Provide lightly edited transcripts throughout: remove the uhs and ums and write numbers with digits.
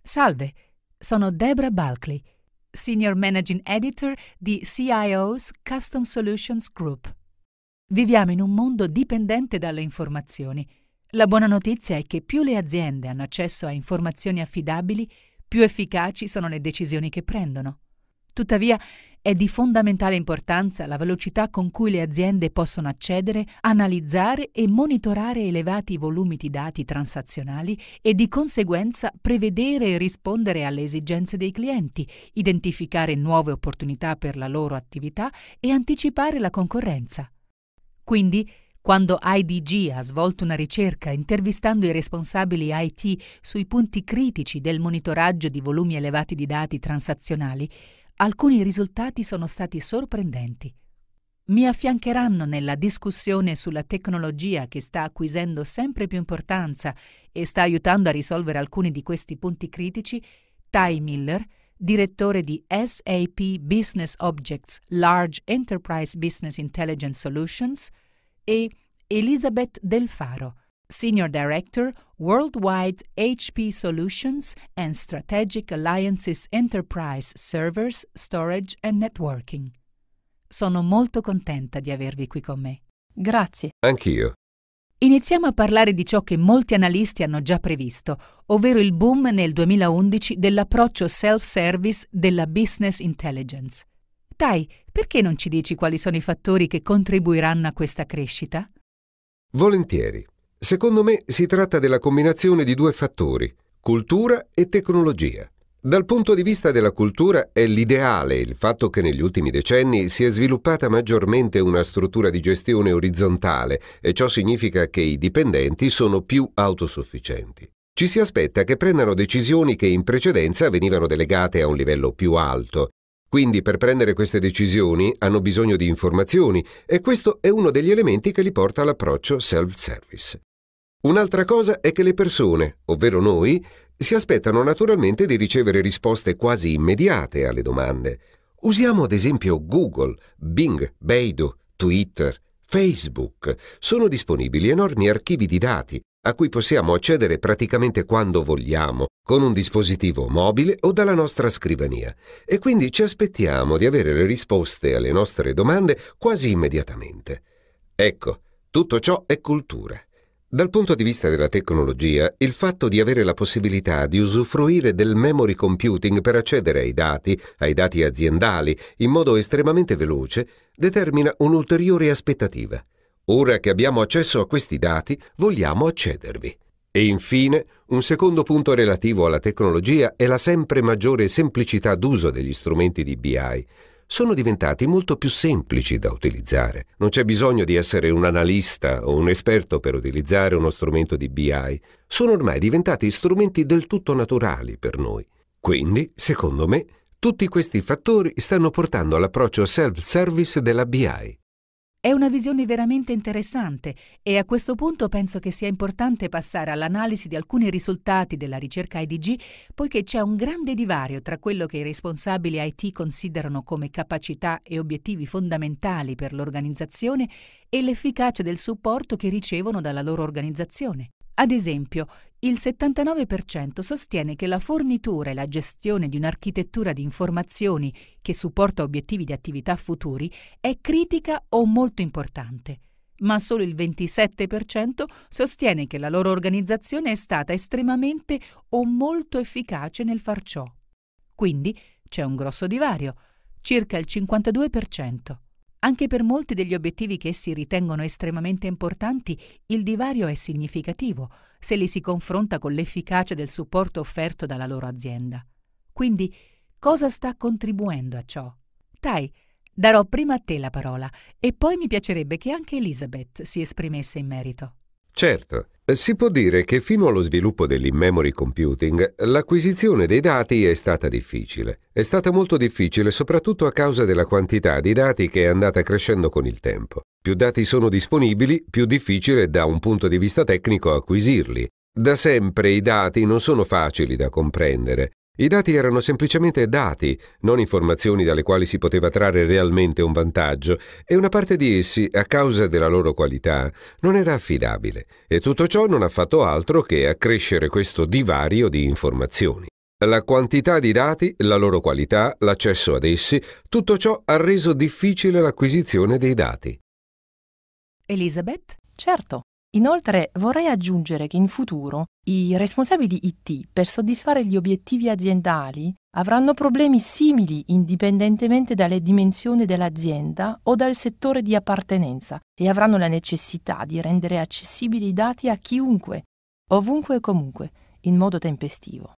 Salve, sono Debra Bulkley, Senior Managing Editor di CIO's Custom Solutions Group. Viviamo in un mondo dipendente dalle informazioni. La buona notizia è che più le aziende hanno accesso a informazioni affidabili, più efficaci sono le decisioni che prendono. Tuttavia, è di fondamentale importanza la velocità con cui le aziende possono accedere, analizzare e monitorare elevati volumi di dati transazionali e di conseguenza prevedere e rispondere alle esigenze dei clienti, identificare nuove opportunità per la loro attività e anticipare la concorrenza. Quindi, quando IDG ha svolto una ricerca intervistando i responsabili IT sui punti critici del monitoraggio di volumi elevati di dati transazionali, alcuni risultati sono stati sorprendenti. Mi affiancheranno nella discussione sulla tecnologia che sta acquisendo sempre più importanza e sta aiutando a risolvere alcuni di questi punti critici Ty Miller, direttore di SAP Business Objects Large Enterprise Business Intelligence Solutions, e Elisabeth Del Faro, Senior Director, Worldwide HP Solutions and Strategic Alliances Enterprise Servers, Storage and Networking. Sono molto contenta di avervi qui con me. Grazie. Anch'io. Iniziamo a parlare di ciò che molti analisti hanno già previsto, ovvero il boom nel 2011 dell'approccio self-service della business intelligence. Ty, perché non ci dici quali sono i fattori che contribuiranno a questa crescita? Volentieri. Secondo me si tratta della combinazione di due fattori, cultura e tecnologia. Dal punto di vista della cultura è l'ideale il fatto che negli ultimi decenni si è sviluppata maggiormente una struttura di gestione orizzontale e ciò significa che i dipendenti sono più autosufficienti. Ci si aspetta che prendano decisioni che in precedenza venivano delegate a un livello più alto. Quindi per prendere queste decisioni hanno bisogno di informazioni e questo è uno degli elementi che li porta all'approccio self-service. Un'altra cosa è che le persone, ovvero noi, si aspettano naturalmente di ricevere risposte quasi immediate alle domande. Usiamo ad esempio Google, Bing, Baidu, Twitter, Facebook. Sono disponibili enormi archivi di dati a cui possiamo accedere praticamente quando vogliamo, con un dispositivo mobile o dalla nostra scrivania. E quindi ci aspettiamo di avere le risposte alle nostre domande quasi immediatamente. Ecco, tutto ciò è cultura. Dal punto di vista della tecnologia, il fatto di avere la possibilità di usufruire del memory computing per accedere ai dati aziendali, in modo estremamente veloce, determina un'ulteriore aspettativa. Ora che abbiamo accesso a questi dati, vogliamo accedervi. E infine, un secondo punto relativo alla tecnologia è la sempre maggiore semplicità d'uso degli strumenti di BI. Sono diventati molto più semplici da utilizzare. Non c'è bisogno di essere un analista o un esperto per utilizzare uno strumento di BI. Sono ormai diventati strumenti del tutto naturali per noi. Quindi, secondo me, tutti questi fattori stanno portando all'approccio self-service della BI. È una visione veramente interessante e a questo punto penso che sia importante passare all'analisi di alcuni risultati della ricerca IDG, poiché c'è un grande divario tra quello che i responsabili IT considerano come capacità e obiettivi fondamentali per l'organizzazione e l'efficacia del supporto che ricevono dalla loro organizzazione. Ad esempio, il 79% sostiene che la fornitura e la gestione di un'architettura di informazioni che supporta obiettivi di attività futuri è critica o molto importante, ma solo il 27% sostiene che la loro organizzazione è stata estremamente o molto efficace nel far ciò. Quindi c'è un grosso divario, circa il 52%. Anche per molti degli obiettivi che essi ritengono estremamente importanti, il divario è significativo se li si confronta con l'efficacia del supporto offerto dalla loro azienda. Quindi, cosa sta contribuendo a ciò? Ty, darò prima a te la parola e poi mi piacerebbe che anche Elisabeth si esprimesse in merito. Certo, si può dire che fino allo sviluppo dell'in-memory computing l'acquisizione dei dati è stata difficile. È stata molto difficile soprattutto a causa della quantità di dati che è andata crescendo con il tempo. Più dati sono disponibili, più difficile da un punto di vista tecnico acquisirli. Da sempre i dati non sono facili da comprendere. I dati erano semplicemente dati, non informazioni dalle quali si poteva trarre realmente un vantaggio, e una parte di essi, a causa della loro qualità, non era affidabile, e tutto ciò non ha fatto altro che accrescere questo divario di informazioni. La quantità di dati, la loro qualità, l'accesso ad essi, tutto ciò ha reso difficile l'acquisizione dei dati. Elizabeth? Certo. Inoltre vorrei aggiungere che in futuro i responsabili IT per soddisfare gli obiettivi aziendali avranno problemi simili indipendentemente dalle dimensioni dell'azienda o dal settore di appartenenza e avranno la necessità di rendere accessibili i dati a chiunque, ovunque e comunque, in modo tempestivo.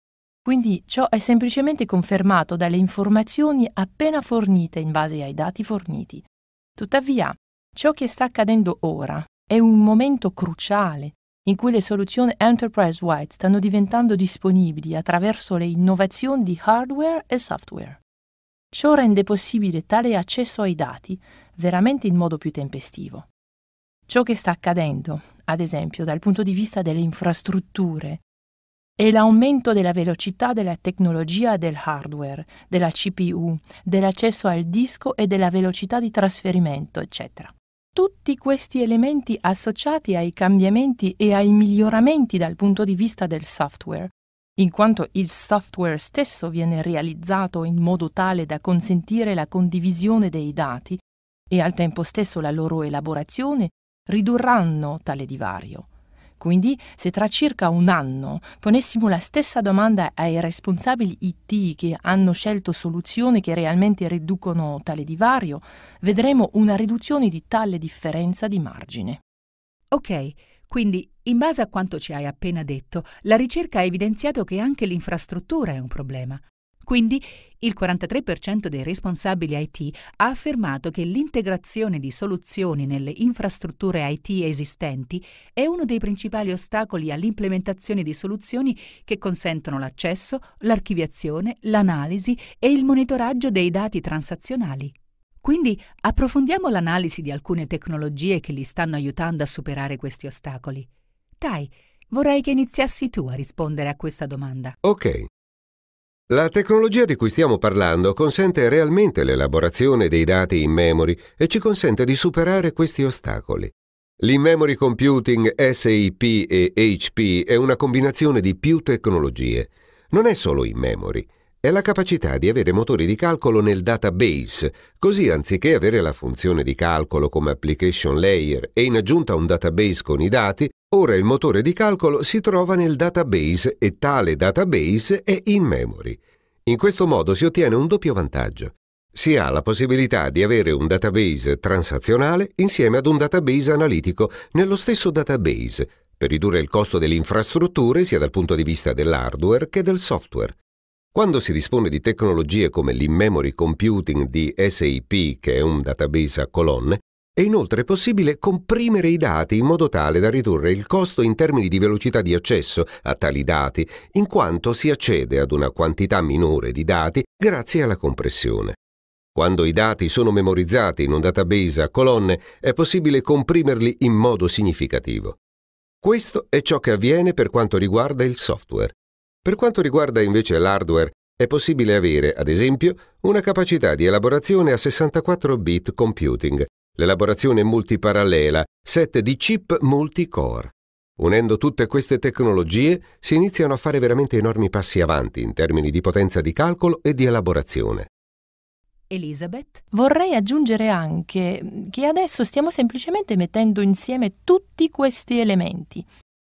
Quindi ciò è semplicemente confermato dalle informazioni appena fornite in base ai dati forniti. Tuttavia, ciò che sta accadendo ora è un momento cruciale in cui le soluzioni enterprise-wide stanno diventando disponibili attraverso le innovazioni di hardware e software. Ciò rende possibile tale accesso ai dati veramente in modo più tempestivo. Ciò che sta accadendo, ad esempio, dal punto di vista delle infrastrutture, è l'aumento della velocità della tecnologia del hardware, della CPU, dell'accesso al disco e della velocità di trasferimento, eccetera. Tutti questi elementi associati ai cambiamenti e ai miglioramenti dal punto di vista del software, in quanto il software stesso viene realizzato in modo tale da consentire la condivisione dei dati e al tempo stesso la loro elaborazione, ridurranno tale divario. Quindi, se tra circa un anno ponessimo la stessa domanda ai responsabili IT che hanno scelto soluzioni che realmente riducono tale divario, vedremo una riduzione di tale differenza di margine. Ok, quindi in base a quanto ci hai appena detto, la ricerca ha evidenziato che anche l'infrastruttura è un problema. Quindi il 43% dei responsabili IT ha affermato che l'integrazione di soluzioni nelle infrastrutture IT esistenti è uno dei principali ostacoli all'implementazione di soluzioni che consentono l'accesso, l'archiviazione, l'analisi e il monitoraggio dei dati transazionali. Quindi approfondiamo l'analisi di alcune tecnologie che li stanno aiutando a superare questi ostacoli. Tai, vorrei che iniziassi tu a rispondere a questa domanda. Ok. La tecnologia di cui stiamo parlando consente realmente l'elaborazione dei dati in memory e ci consente di superare questi ostacoli. L'in-memory computing SAP e HP è una combinazione di più tecnologie. Non è solo in-memory, è la capacità di avere motori di calcolo nel database, così anziché avere la funzione di calcolo come application layer e in aggiunta un database con i dati, ora il motore di calcolo si trova nel database e tale database è in memory. In questo modo si ottiene un doppio vantaggio. Si ha la possibilità di avere un database transazionale insieme ad un database analitico nello stesso database, per ridurre il costo delle infrastrutture sia dal punto di vista dell'hardware che del software. Quando si dispone di tecnologie come l'in-memory computing di SAP, che è un database a colonne, è inoltre possibile comprimere i dati in modo tale da ridurre il costo in termini di velocità di accesso a tali dati, in quanto si accede ad una quantità minore di dati grazie alla compressione. Quando i dati sono memorizzati in un database a colonne, è possibile comprimerli in modo significativo. Questo è ciò che avviene per quanto riguarda il software. Per quanto riguarda invece l'hardware, è possibile avere, ad esempio, una capacità di elaborazione a 64-bit computing, l'elaborazione multiparallela, set di chip multicore. Unendo tutte queste tecnologie si iniziano a fare veramente enormi passi avanti in termini di potenza di calcolo e di elaborazione. Elizabeth? Vorrei aggiungere anche che adesso stiamo semplicemente mettendo insieme tutti questi elementi.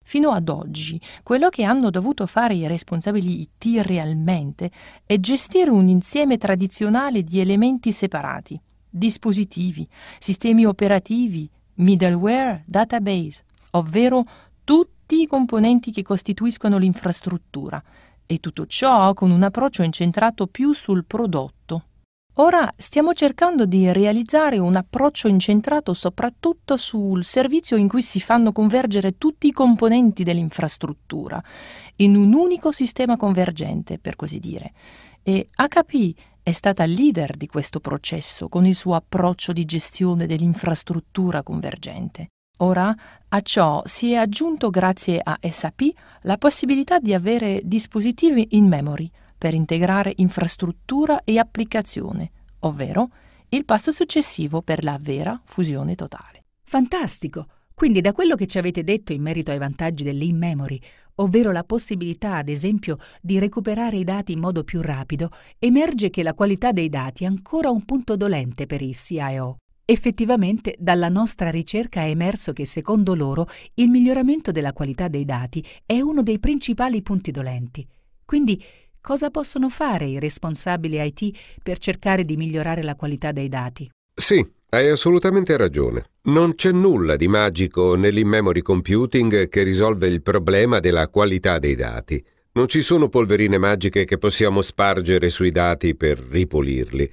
Fino ad oggi, quello che hanno dovuto fare i responsabili IT realmente è gestire un insieme tradizionale di elementi separati. Dispositivi, sistemi operativi, middleware, database, ovvero tutti i componenti che costituiscono l'infrastruttura, e tutto ciò con un approccio incentrato più sul prodotto. Ora stiamo cercando di realizzare un approccio incentrato soprattutto sul servizio in cui si fanno convergere tutti i componenti dell'infrastruttura in un unico sistema convergente, per così dire. E HP è stata leader di questo processo con il suo approccio di gestione dell'infrastruttura convergente. Ora a ciò si è aggiunto, grazie a SAP, la possibilità di avere dispositivi in memory per integrare infrastruttura e applicazione, ovvero il passo successivo per la vera fusione totale. Fantastico! Quindi da quello che ci avete detto in merito ai vantaggi dell'in-memory, ovvero la possibilità, ad esempio, di recuperare i dati in modo più rapido, emerge che la qualità dei dati è ancora un punto dolente per il CIO. Effettivamente, dalla nostra ricerca è emerso che, secondo loro, il miglioramento della qualità dei dati è uno dei principali punti dolenti. Quindi, cosa possono fare i responsabili IT per cercare di migliorare la qualità dei dati? Sì, hai assolutamente ragione. Non c'è nulla di magico nell'in-memory computing che risolve il problema della qualità dei dati. Non ci sono polverine magiche che possiamo spargere sui dati per ripulirli.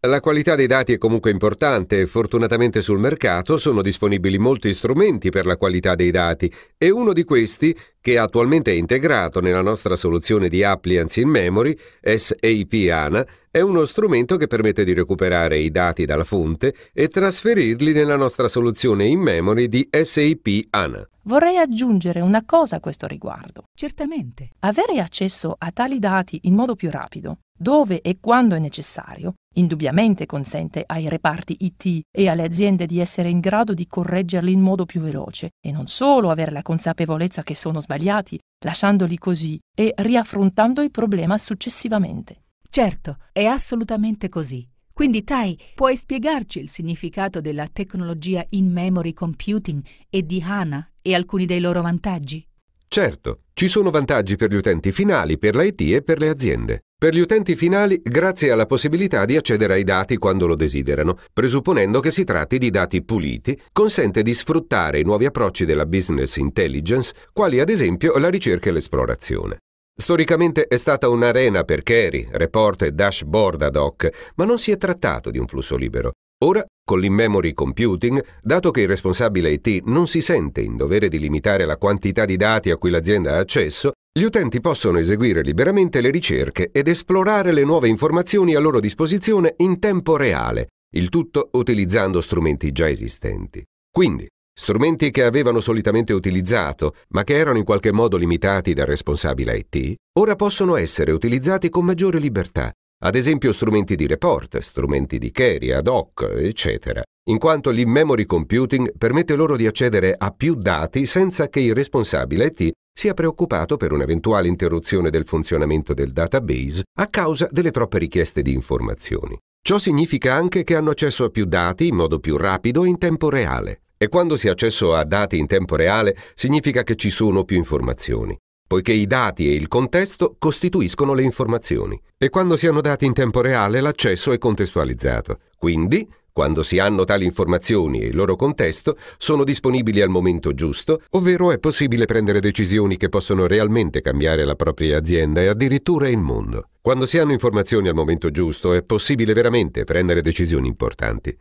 La qualità dei dati è comunque importante e fortunatamente sul mercato sono disponibili molti strumenti per la qualità dei dati e uno di questi, che attualmente è integrato nella nostra soluzione di Appliance in Memory, SAP HANA, è uno strumento che permette di recuperare i dati dalla fonte e trasferirli nella nostra soluzione in memory di SAP HANA. Vorrei aggiungere una cosa a questo riguardo. Certamente. Avere accesso a tali dati in modo più rapido, dove e quando è necessario, indubbiamente consente ai reparti IT e alle aziende di essere in grado di correggerli in modo più veloce e non solo avere la consapevolezza che sono sbagliati, lasciandoli così e riaffrontando il problema successivamente. Certo, è assolutamente così. Quindi, Tai, puoi spiegarci il significato della tecnologia in-memory computing e di HANA e alcuni dei loro vantaggi? Certo, ci sono vantaggi per gli utenti finali, per l'IT e per le aziende. Per gli utenti finali, grazie alla possibilità di accedere ai dati quando lo desiderano, presupponendo che si tratti di dati puliti, consente di sfruttare i nuovi approcci della business intelligence, quali ad esempio la ricerca e l'esplorazione. Storicamente è stata un'arena per query, report e dashboard ad hoc, ma non si è trattato di un flusso libero. Ora, con l'in-memory computing, dato che il responsabile IT non si sente in dovere di limitare la quantità di dati a cui l'azienda ha accesso, gli utenti possono eseguire liberamente le ricerche ed esplorare le nuove informazioni a loro disposizione in tempo reale, il tutto utilizzando strumenti già esistenti. Quindi, strumenti che avevano solitamente utilizzato, ma che erano in qualche modo limitati dal responsabile IT, ora possono essere utilizzati con maggiore libertà. Ad esempio strumenti di report, strumenti di query, ad hoc, eccetera, in quanto l'in-memory computing permette loro di accedere a più dati senza che il responsabile IT sia preoccupato per un'eventuale interruzione del funzionamento del database a causa delle troppe richieste di informazioni. Ciò significa anche che hanno accesso a più dati in modo più rapido e in tempo reale. E quando si ha accesso a dati in tempo reale significa che ci sono più informazioni, poiché i dati e il contesto costituiscono le informazioni. E quando si hanno dati in tempo reale l'accesso è contestualizzato. Quindi, quando si hanno tali informazioni e il loro contesto, sono disponibili al momento giusto, ovvero è possibile prendere decisioni che possono realmente cambiare la propria azienda e addirittura il mondo. Quando si hanno informazioni al momento giusto è possibile veramente prendere decisioni importanti.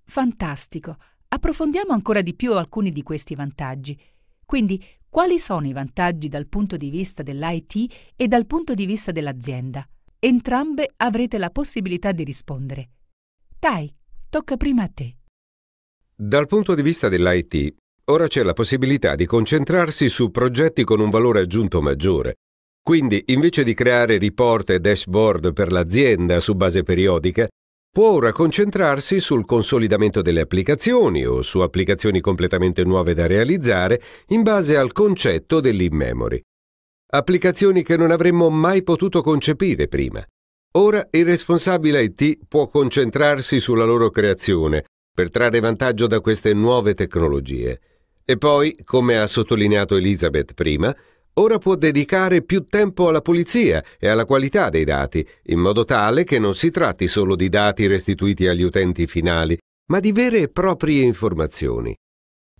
Fantastico! Approfondiamo ancora di più alcuni di questi vantaggi. Quindi, quali sono i vantaggi dal punto di vista dell'IT e dal punto di vista dell'azienda? Entrambe avrete la possibilità di rispondere. Tai, tocca prima a te. Dal punto di vista dell'IT, ora c'è la possibilità di concentrarsi su progetti con un valore aggiunto maggiore. Quindi, invece di creare report e dashboard per l'azienda su base periodica, può ora concentrarsi sul consolidamento delle applicazioni o su applicazioni completamente nuove da realizzare in base al concetto dell'in-memory. Applicazioni che non avremmo mai potuto concepire prima. Ora il responsabile IT può concentrarsi sulla loro creazione per trarre vantaggio da queste nuove tecnologie. E poi, come ha sottolineato Elizabeth prima, ora può dedicare più tempo alla pulizia e alla qualità dei dati, in modo tale che non si tratti solo di dati restituiti agli utenti finali, ma di vere e proprie informazioni.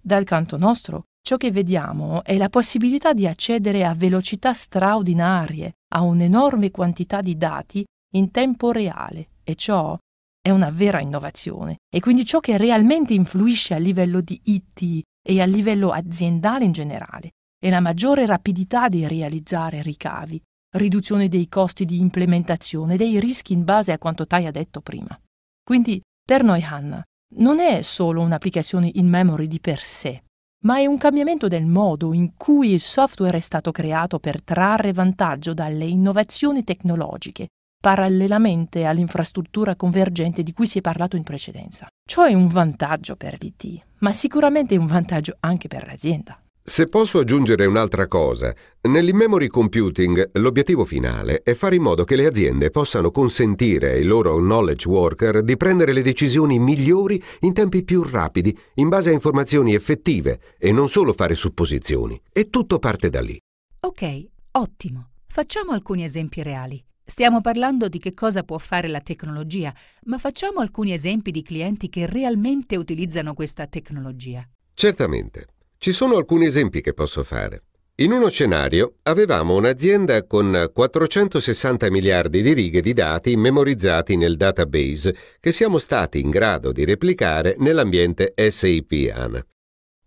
Dal canto nostro, ciò che vediamo è la possibilità di accedere a velocità straordinarie a un'enorme quantità di dati in tempo reale, e ciò è una vera innovazione. E quindi ciò che realmente influisce a livello di IT e a livello aziendale in generale è la maggiore rapidità di realizzare ricavi, riduzione dei costi di implementazione, dei rischi in base a quanto Tai ha detto prima. Quindi, per noi HANA, non è solo un'applicazione in memory di per sé, ma è un cambiamento del modo in cui il software è stato creato per trarre vantaggio dalle innovazioni tecnologiche, parallelamente all'infrastruttura convergente di cui si è parlato in precedenza. Ciò è un vantaggio per l'IT, ma sicuramente è un vantaggio anche per l'azienda. Se posso aggiungere un'altra cosa, nell'in-memory computing l'obiettivo finale è fare in modo che le aziende possano consentire ai loro knowledge worker di prendere le decisioni migliori in tempi più rapidi, in base a informazioni effettive e non solo fare supposizioni. E tutto parte da lì. Ok, ottimo. Facciamo alcuni esempi reali. Stiamo parlando di che cosa può fare la tecnologia, ma facciamo alcuni esempi di clienti che realmente utilizzano questa tecnologia. Certamente. Ci sono alcuni esempi che posso fare. In uno scenario avevamo un'azienda con 460 miliardi di righe di dati memorizzati nel database che siamo stati in grado di replicare nell'ambiente SAP HANA.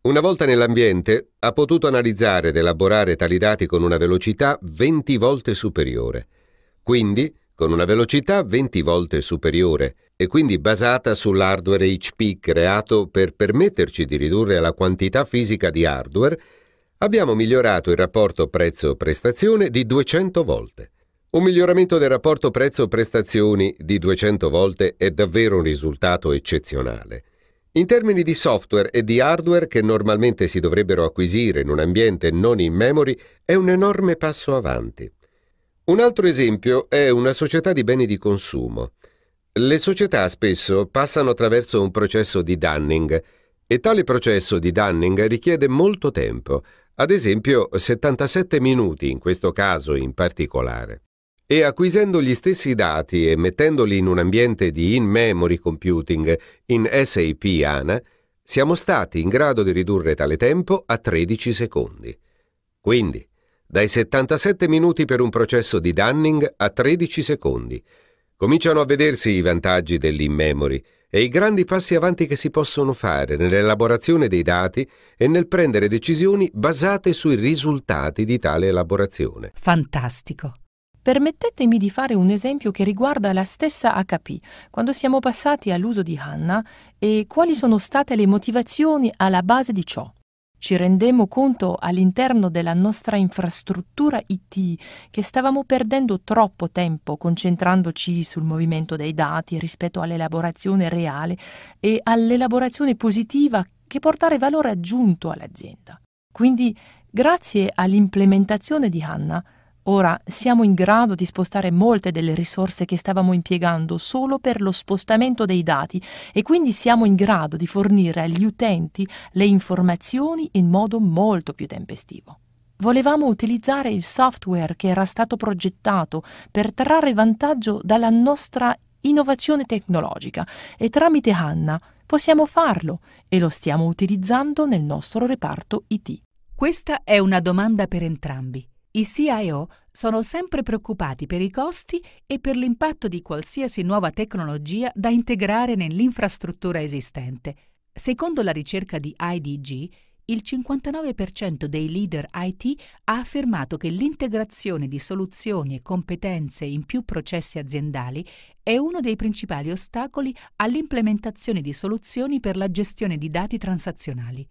Una volta nell'ambiente ha potuto analizzare ed elaborare tali dati con una velocità 20 volte superiore. Quindi, con una velocità 20 volte superiore e quindi basata sull'hardware HP creato per permetterci di ridurre la quantità fisica di hardware, abbiamo migliorato il rapporto prezzo-prestazione di 200 volte. Un miglioramento del rapporto prezzo-prestazioni di 200 volte è davvero un risultato eccezionale. In termini di software e di hardware che normalmente si dovrebbero acquisire in un ambiente non in memory, è un enorme passo avanti. Un altro esempio è una società di beni di consumo. Le società spesso passano attraverso un processo di Dunning e tale processo di Dunning richiede molto tempo, ad esempio 77 minuti in questo caso in particolare. E acquisendo gli stessi dati e mettendoli in un ambiente di in-memory computing in SAP HANA, siamo stati in grado di ridurre tale tempo a 13 secondi. Quindi, dai 77 minuti per un processo di Dunning a 13 secondi. Cominciano a vedersi i vantaggi dell'in-memory e i grandi passi avanti che si possono fare nell'elaborazione dei dati e nel prendere decisioni basate sui risultati di tale elaborazione. Fantastico! Permettetemi di fare un esempio che riguarda la stessa HP, quando siamo passati all'uso di HANA e quali sono state le motivazioni alla base di ciò. Ci rendemmo conto all'interno della nostra infrastruttura IT che stavamo perdendo troppo tempo concentrandoci sul movimento dei dati rispetto all'elaborazione reale e all'elaborazione positiva che portare valore aggiunto all'azienda. Quindi, grazie all'implementazione di HANA, ora siamo in grado di spostare molte delle risorse che stavamo impiegando solo per lo spostamento dei dati e quindi siamo in grado di fornire agli utenti le informazioni in modo molto più tempestivo. Volevamo utilizzare il software che era stato progettato per trarre vantaggio dalla nostra innovazione tecnologica e tramite HANA possiamo farlo e lo stiamo utilizzando nel nostro reparto IT. Questa è una domanda per entrambi. I CIO sono sempre preoccupati per i costi e per l'impatto di qualsiasi nuova tecnologia da integrare nell'infrastruttura esistente. Secondo la ricerca di IDG, il 59% dei leader IT ha affermato che l'integrazione di soluzioni e competenze in più processi aziendali è uno dei principali ostacoli all'implementazione di soluzioni per la gestione di dati transazionali.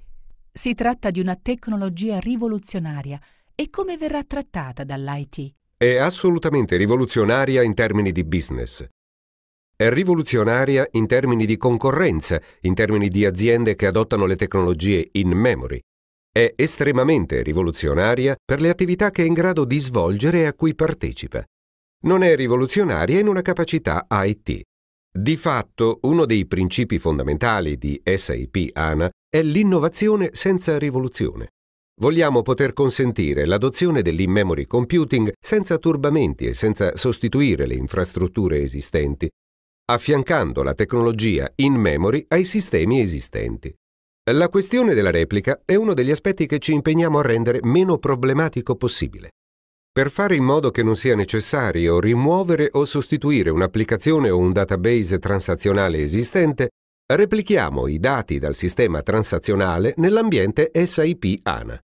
Si tratta di una tecnologia rivoluzionaria. E come verrà trattata dall'IT? È assolutamente rivoluzionaria in termini di business. È rivoluzionaria in termini di concorrenza, in termini di aziende che adottano le tecnologie in memory. È estremamente rivoluzionaria per le attività che è in grado di svolgere e a cui partecipa. Non è rivoluzionaria in una capacità IT. Di fatto, uno dei principi fondamentali di SAP HANA è l'innovazione senza rivoluzione. Vogliamo poter consentire l'adozione dell'in-memory computing senza turbamenti e senza sostituire le infrastrutture esistenti, affiancando la tecnologia in-memory ai sistemi esistenti. La questione della replica è uno degli aspetti che ci impegniamo a rendere meno problematico possibile. Per fare in modo che non sia necessario rimuovere o sostituire un'applicazione o un database transazionale esistente, replichiamo i dati dal sistema transazionale nell'ambiente SAP HANA.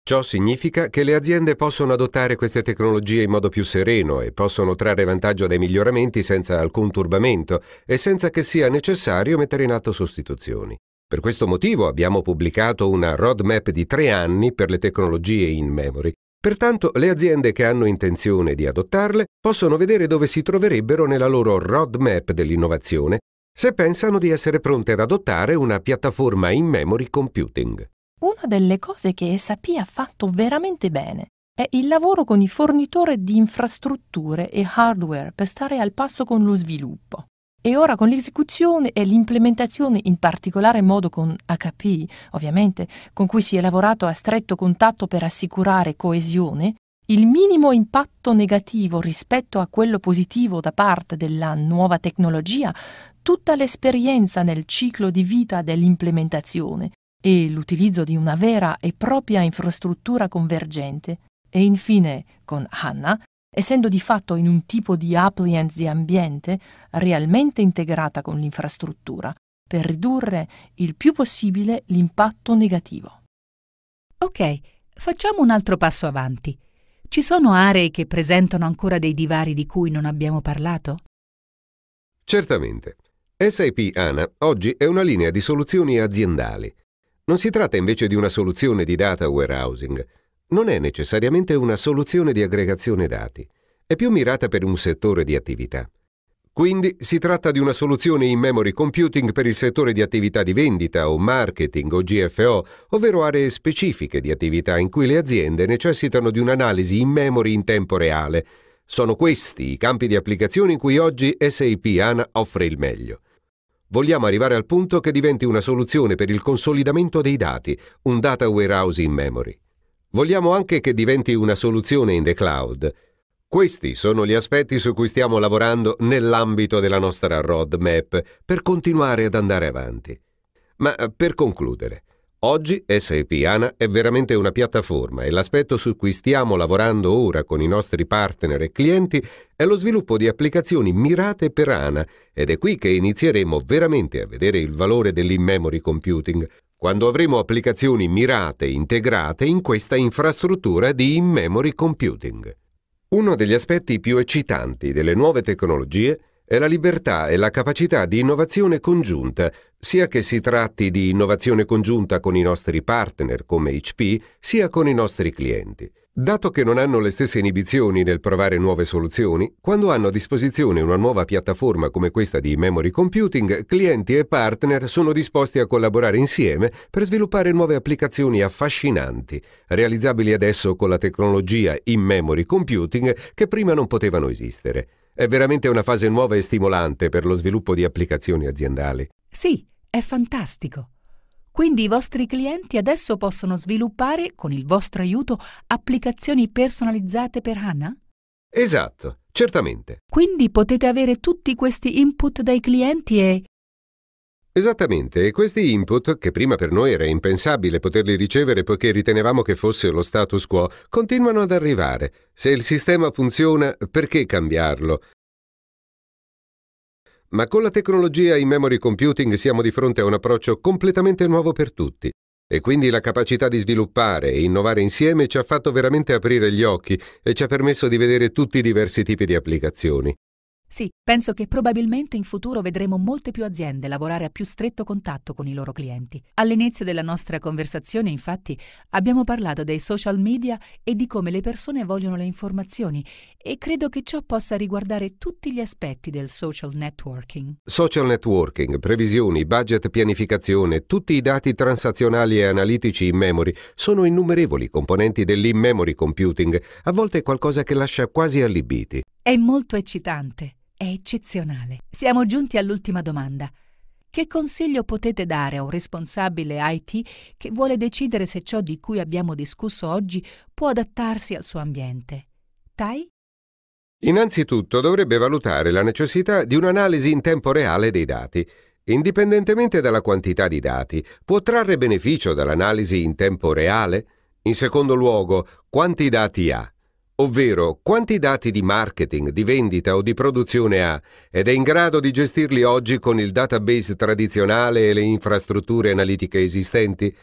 Ciò significa che le aziende possono adottare queste tecnologie in modo più sereno e possono trarre vantaggio dai miglioramenti senza alcun turbamento e senza che sia necessario mettere in atto sostituzioni. Per questo motivo abbiamo pubblicato una roadmap di 3 anni per le tecnologie in memory. Pertanto le aziende che hanno intenzione di adottarle possono vedere dove si troverebbero nella loro roadmap dell'innovazione se pensano di essere pronte ad adottare una piattaforma in-memory computing. Una delle cose che SAP ha fatto veramente bene è il lavoro con i fornitori di infrastrutture e hardware per stare al passo con lo sviluppo. E ora con l'esecuzione e l'implementazione, in particolare modo con HP, ovviamente, con cui si è lavorato a stretto contatto per assicurare coesione, il minimo impatto negativo rispetto a quello positivo da parte della nuova tecnologia, tutta l'esperienza nel ciclo di vita dell'implementazione e l'utilizzo di una vera e propria infrastruttura convergente, e infine con HANA, essendo di fatto in un tipo di appliance di ambiente realmente integrata con l'infrastruttura, per ridurre il più possibile l'impatto negativo. Ok, facciamo un altro passo avanti. Ci sono aree che presentano ancora dei divari di cui non abbiamo parlato? Certamente. SAP HANA oggi è una linea di soluzioni aziendali. Non si tratta invece di una soluzione di data warehousing. Non è necessariamente una soluzione di aggregazione dati. È più mirata per un settore di attività. Quindi si tratta di una soluzione in-memory computing per il settore di attività di vendita o marketing o GFO, ovvero aree specifiche di attività in cui le aziende necessitano di un'analisi in-memory in tempo reale. Sono questi i campi di applicazione in cui oggi SAP HANA offre il meglio. Vogliamo arrivare al punto che diventi una soluzione per il consolidamento dei dati, un data warehouse in memory. Vogliamo anche che diventi una soluzione in the cloud. Questi sono gli aspetti su cui stiamo lavorando nell'ambito della nostra roadmap per continuare ad andare avanti. Ma per concludere, oggi SAP HANA è veramente una piattaforma e l'aspetto su cui stiamo lavorando ora con i nostri partner e clienti è lo sviluppo di applicazioni mirate per HANA, ed è qui che inizieremo veramente a vedere il valore dell'in-memory computing, quando avremo applicazioni mirate integrate in questa infrastruttura di in-memory computing. Uno degli aspetti più eccitanti delle nuove tecnologie è la libertà e la capacità di innovazione congiunta, sia che si tratti di innovazione congiunta con i nostri partner come HP, sia con i nostri clienti. Dato che non hanno le stesse inibizioni nel provare nuove soluzioni, quando hanno a disposizione una nuova piattaforma come questa di memory computing, clienti e partner sono disposti a collaborare insieme per sviluppare nuove applicazioni affascinanti, realizzabili adesso con la tecnologia in memory computing che prima non potevano esistere. È veramente una fase nuova e stimolante per lo sviluppo di applicazioni aziendali. Sì, è fantastico. Quindi i vostri clienti adesso possono sviluppare, con il vostro aiuto, applicazioni personalizzate per HANA? Esatto, certamente. Quindi potete avere tutti questi input dai clienti e... Esattamente, e questi input, che prima per noi era impensabile poterli ricevere poiché ritenevamo che fosse lo status quo, continuano ad arrivare. Se il sistema funziona, perché cambiarlo? Ma con la tecnologia in memory computing siamo di fronte a un approccio completamente nuovo per tutti, e quindi la capacità di sviluppare e innovare insieme ci ha fatto veramente aprire gli occhi e ci ha permesso di vedere tutti i diversi tipi di applicazioni. Sì, penso che probabilmente in futuro vedremo molte più aziende lavorare a più stretto contatto con i loro clienti. All'inizio della nostra conversazione, infatti, abbiamo parlato dei social media e di come le persone vogliono le informazioni, e credo che ciò possa riguardare tutti gli aspetti del social networking. Social networking, previsioni, budget, pianificazione, tutti i dati transazionali e analitici in memory sono innumerevoli componenti dell'in-memory computing, a volte qualcosa che lascia quasi allibiti. È molto eccitante. È eccezionale. Siamo giunti all'ultima domanda. Che consiglio potete dare a un responsabile IT che vuole decidere se ciò di cui abbiamo discusso oggi può adattarsi al suo ambiente? Tai? Innanzitutto dovrebbe valutare la necessità di un'analisi in tempo reale dei dati. Indipendentemente dalla quantità di dati, può trarre beneficio dall'analisi in tempo reale? In secondo luogo, quanti dati ha? Ovvero, quanti dati di marketing, di vendita o di produzione ha ed è in grado di gestirli oggi con il database tradizionale e le infrastrutture analitiche esistenti?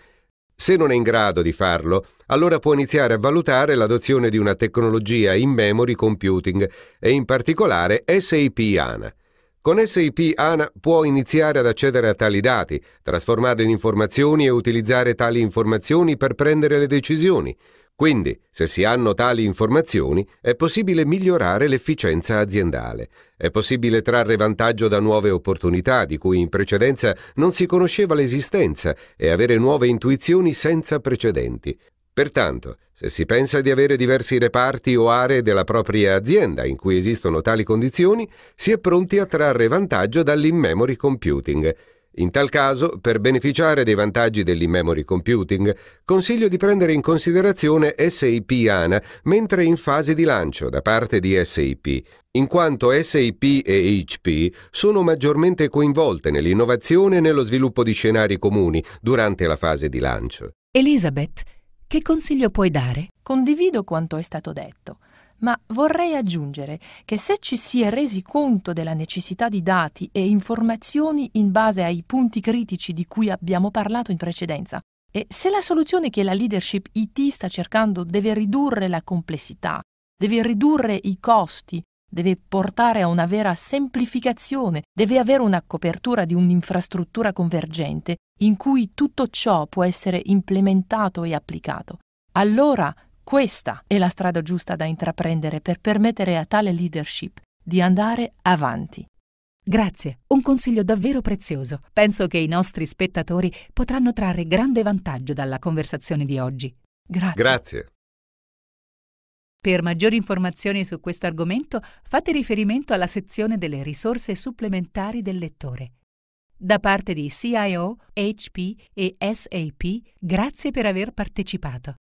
Se non è in grado di farlo, allora può iniziare a valutare l'adozione di una tecnologia in memory computing e in particolare SAP HANA. Con SAP HANA può iniziare ad accedere a tali dati, trasformarli in informazioni e utilizzare tali informazioni per prendere le decisioni. Quindi, se si hanno tali informazioni, è possibile migliorare l'efficienza aziendale. È possibile trarre vantaggio da nuove opportunità di cui in precedenza non si conosceva l'esistenza e avere nuove intuizioni senza precedenti. Pertanto, se si pensa di avere diversi reparti o aree della propria azienda in cui esistono tali condizioni, si è pronti a trarre vantaggio dall'in-memory computing. In tal caso, per beneficiare dei vantaggi dell'in-memory computing, consiglio di prendere in considerazione SAP HANA mentre in fase di lancio da parte di SAP, in quanto SAP e HP sono maggiormente coinvolte nell'innovazione e nello sviluppo di scenari comuni durante la fase di lancio. Elizabeth, che consiglio puoi dare? Condivido quanto è stato detto, ma vorrei aggiungere che se ci si è resi conto della necessità di dati e informazioni in base ai punti critici di cui abbiamo parlato in precedenza, e se la soluzione che la leadership IT sta cercando deve ridurre la complessità, deve ridurre i costi, deve portare a una vera semplificazione, deve avere una copertura di un'infrastruttura convergente in cui tutto ciò può essere implementato e applicato, allora questa è la strada giusta da intraprendere per permettere a tale leadership di andare avanti. Grazie, un consiglio davvero prezioso. Penso che i nostri spettatori potranno trarre grande vantaggio dalla conversazione di oggi. Grazie. Per maggiori informazioni su questo argomento, fate riferimento alla sezione delle risorse supplementari del lettore. Da parte di CIO, HP e SAP, grazie per aver partecipato.